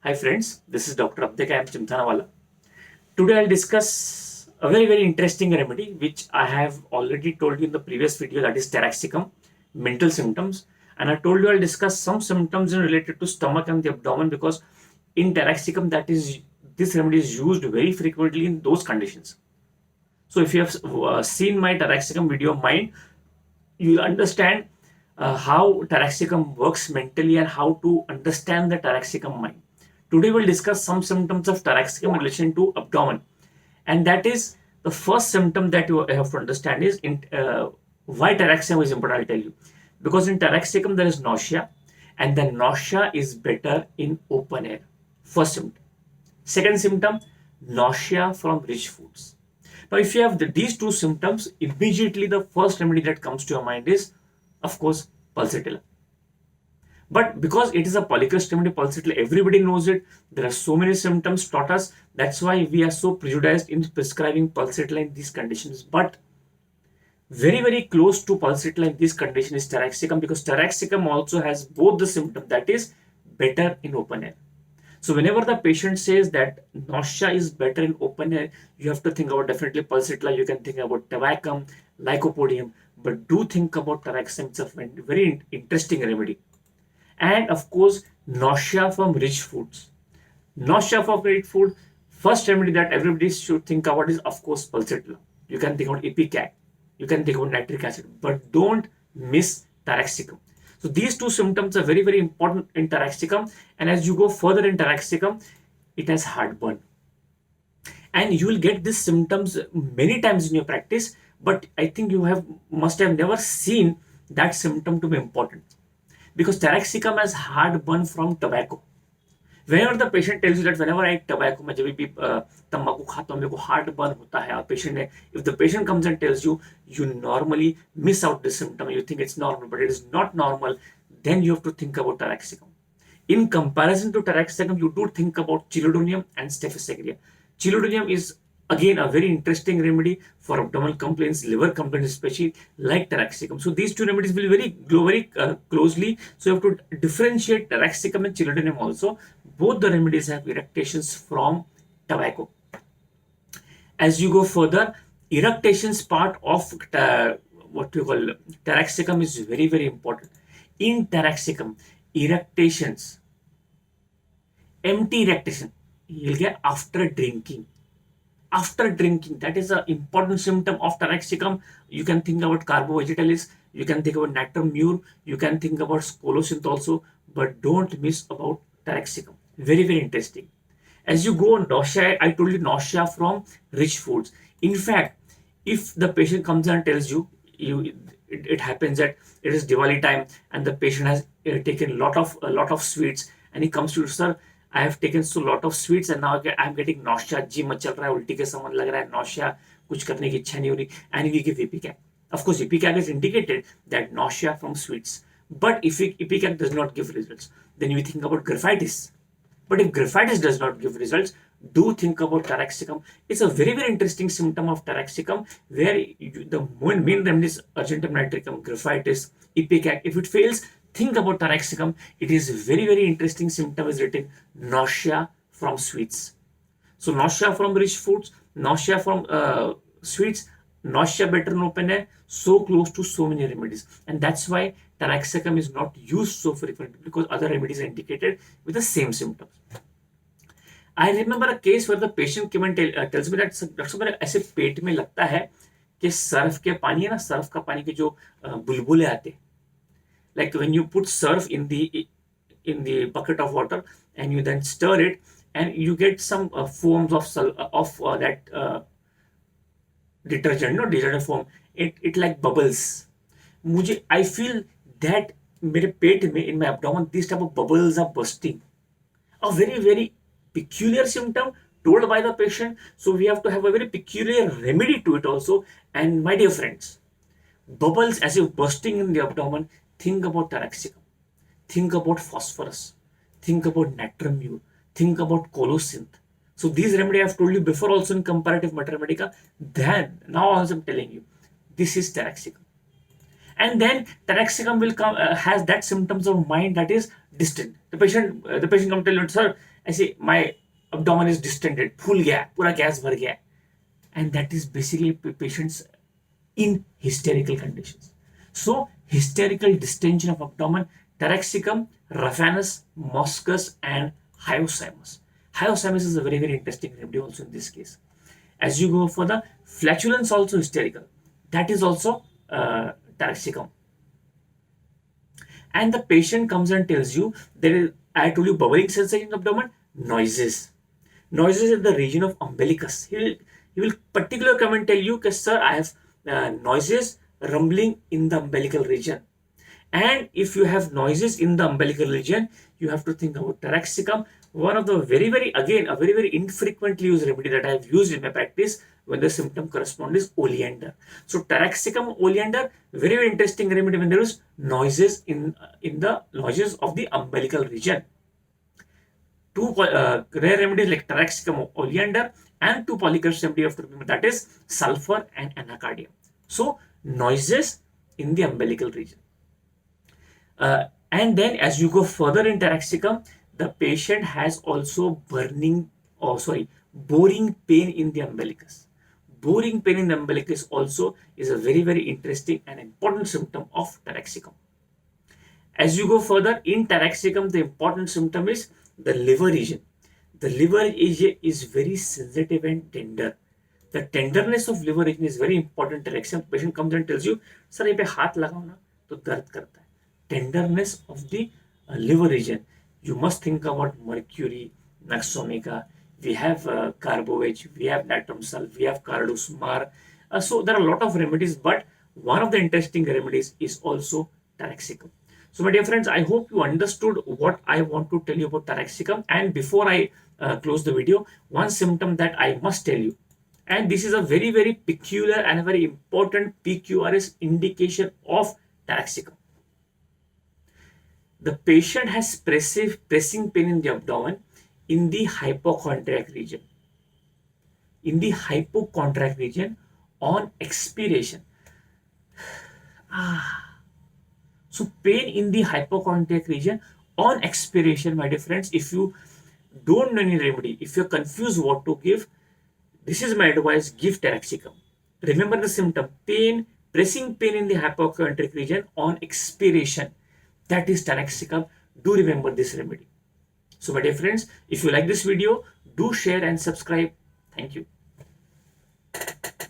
Hi friends, this is Dr. Abdek. I am Chimthanawala. Today I'll discuss a very interesting remedy which I have already told you in the previous video, that is taraxicum, mental symptoms. And I told you I'll discuss some symptoms related to stomach and the abdomen, because in taraxicum this remedy is used very frequently in those conditions. So if you have seen my taraxicum video of mine, you'll understand how taraxicum works mentally and how to understand the taraxicum mind. Today we'll discuss some symptoms of taraxicum in relation to abdomen, and that is the first symptom that you have to understand is why taraxicum is important. I'll tell you, because in taraxicum there is nausea, and the nausea is better in open air. First symptom. Second symptom, nausea from rich foods. Now, if you have these two symptoms, immediately the first remedy that comes to your mind is, of course, pulsatilla. But because it is a polycrest remedy, pulsatilla, everybody knows it. There are so many symptoms taught us. That's why we are so prejudiced in prescribing pulsatilla in these conditions. But very close to pulsatilla in this condition is taraxicum, because taraxicum also has both the symptom, that is better in open air. So whenever the patient says that nausea is better in open air, you have to think about definitely pulsatilla. You can think about tabacum, lycopodium, but do think about taraxicum. It's a very interesting remedy. And of course, nausea from rich foods. Nausea from rich food. First remedy that everybody should think about is, of course, pulsatilla. You can think about ipecac. You can think about nitric acid, but don't miss taraxicum. So these two symptoms are very important in taraxicum. And as you go further in taraxicum, it has heartburn. And you will get these symptoms many times in your practice, but I think you must have never seen that symptom to be important, because taraxicum has heartburn from tobacco. Whenever the patient tells you that whenever I eat tobacco, मैं जब भी तंबाकू खाता हूँ मेरे को heartburn होता है, और patient ने, if the patient comes and tells you, you normally miss out this symptom, you think it's normal, but it is not normal, then you have to think about taraxicum. In comparison to taraxicum, you do think about chelidonium and staphysagrina. Chelidonium is again a very interesting remedy for abdominal complaints, liver complaints, especially like taraxicum. So these two remedies will very closely. So you have to differentiate taraxicum and chelidonium also. Both the remedies have eructations from tobacco. As you go further, eructations part of what we call taraxicum is very important. In taraxicum, eructations, empty eructation, you'll get after drinking. After drinking, that is an important symptom of taraxicum. You can think about Carbovegetalis, you can think about Natrum mur, you can think about Scolocynth also, but don't miss about taraxicum. Very interesting. As you go on nausea, I told you nausea from rich foods. In fact, if the patient comes and tells you, it happens that it is Diwali time and the patient has taken a lot of sweets, and he comes to you, sir, I have taken so lot of sweets and now I am getting nausea, जी मत चल रहा है, उल्टी के समान लग रहा है, nausea, कुछ करने की इच्छा नहीं हो रही, and we give ipecac. Of course, ipecac is indicated that nausea from sweets. But if ipecac does not give results, then you think about graphitis. But if graphitis does not give results, do think about taraxicum. It's a very interesting symptom of taraxicum, where the main remedy is argentum nitricum, graphitis, ipecac. If it fails, think about taraxicum. It is very interesting symptom is written, nausea from sweets. So nausea from rich foods, nausea from sweets, nausea better in open air, so close to so many remedies. And that's why taraxicum is not used so frequently, because other remedies are indicated with the same symptoms. I remember a case where the patient came and tells me that doctor मेरे ऐसे पेट में लगता है कि Surf के पानी है ना, सर्फ का पानी के जो बुलबुले आते, like when you put surf in the bucket of water and you then stir it and you get some foams of that detergent, no detergent foam, it like bubbles. I feel that मेरे पेट में, in my abdomen, these type of bubbles are bursting. A very peculiar symptom told by the patient. So we have to have a very peculiar remedy to it also. And my dear friends, bubbles as if bursting in the abdomen, think about taraxicum, think about phosphorus, think about Natrum mur, think about Colocynth. So these remedy I have told you before also in comparative mater medica. Then now also I'm telling you, this is taraxicum. And then taraxicum will come has that symptoms of mind that is distant. The patient come tell you, sir, ऐसे my abdomen is distended, फूल गया, पूरा gas भर गया, and that is basically patients in hysterical conditions. So hysterical distension of abdomen, taraxicum, raphanus, moschus, and hyoscyamus. Hyoscyamus is a very very interesting remedy also in this case. As you go for the flatulence, also hysterical, that is also taraxicum. And the patient comes and tells you there is, I told you, bubbling sensation in the abdomen, noises. Noises in the region of umbilicus. He will particularly come and tell you, sir, I have noises rumbling in the umbilical region. And if you have noises in the umbilical region, you have to think about taraxicum. One of the very, very, again, a very, very infrequently used remedy that I have used in my practice when the symptom corresponds is oleander. So taraxicum, oleander, very, very interesting remedy when there is noises in the noises of the umbilical region. Two rare remedies like taraxicum, oleander, and two polycurse remedy of remember, that is sulfur and anacardium. So noises in the umbilical region. And then as you go further in taraxicum, the patient has also boring pain in the umbilicus. Boring pain in the umbilicus also is a very, very interesting and important symptom of taraxicum. As you go further in taraxicum, the important symptom is the liver region. The liver region is very sensitive and tender. The tenderness of liver region is very important. Taraxicum patient comes and tells you, sir, ये पे हाथ लगाओ ना तो दर्द करता है. Tenderness of the liver region. You must think about mercury, Nux Omega. We have Carbovage, we have Natromycin, we have Cardosumar. So there are a lot of remedies, but one of the interesting remedies is also taraxicum. So my dear friends, I hope you understood what I want to tell you about taraxicum. And before I close the video, one symptom that I must tell you, and this is a very, very peculiar and a very important PQRS indication of taraxicum. The patient has pressing pain in the abdomen in the hypochondriac region. In the hypochondriac region on expiration. So pain in the hypochondriac region on expiration, my dear friends. If you don't know any remedy, if you're confused what to give, this is my advice, give taraxicum. Remember the symptom, pain, pressing pain in the hypochondriac region on expiration. That is taraxicum. Do remember this remedy. So my dear friends, if you like this video, do share and subscribe. Thank you.